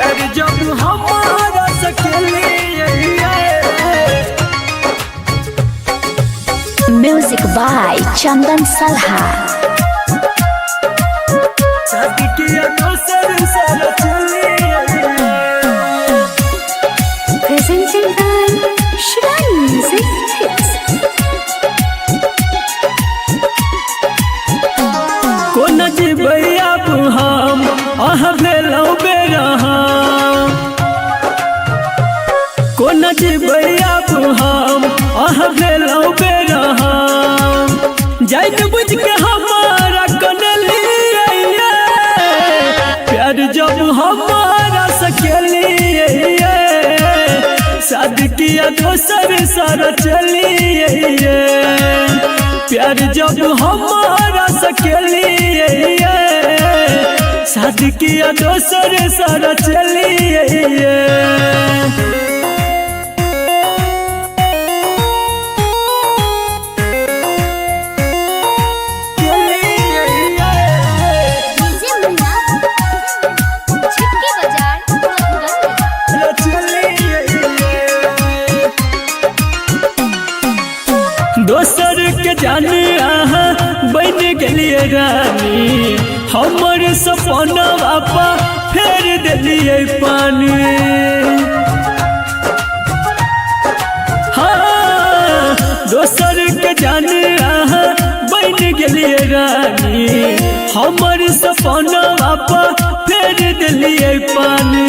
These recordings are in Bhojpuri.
प्यार जब हमारा सकेली। Music by Chandan Salha. शादी किया दोसर सारा चली। Presented by Shrine Music Hits. कोन जीवैया हम अह भेलौ बेरहम। कोन जीवैया हम अह भेलौ बेरहम। जाइत बुझ के हमारा कनली प्यार जब हमारा सकेली। शादी किया दोसर सारा चली। प्यार जब हमारा सकेली। शादी किया दोसर सारा चली। दोसर के जाने आहा बन गलिए रानी। हमर सपना बापा फेर दिलिए पानी। हाँ दोसर के जाने आहा बन गलिए रानी। हमर सपना बापा फेर दिलिए पानी।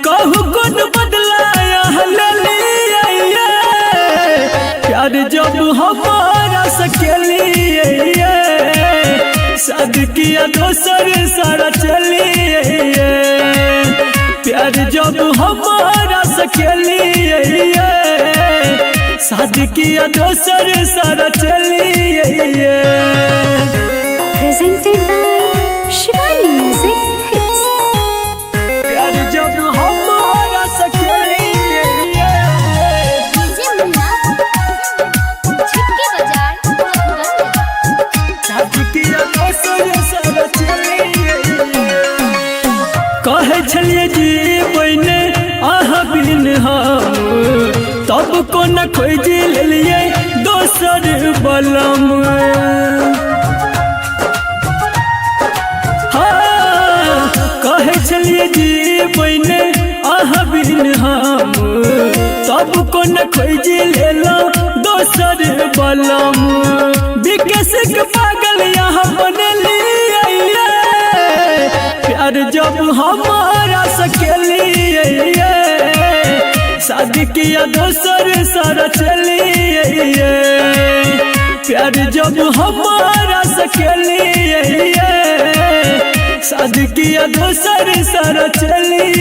कहू कौन बदलाया प्यार जब हमारा सकेली। शादी किया दोसर सारा चली। प्यार जब हमारा सकेली। शादी किया दोसर सारा चली। Presented by Shrine Music Hits. प्यार जब हमारा सकेली। कहे छलिए जी बने आह बिन हम तब को न खोज लिए दोसर बलम। हाँ कहे छलिए जी बने आह बिन हम तब को न खोज लेला दोसर बलम। विकास के पागल यहाँ बनली। प्यार जब हमारा सकेली। शादी किया दोसर सारा चली। प्यार जब हमारा सकेली। शादी किया दोसर सारा चली।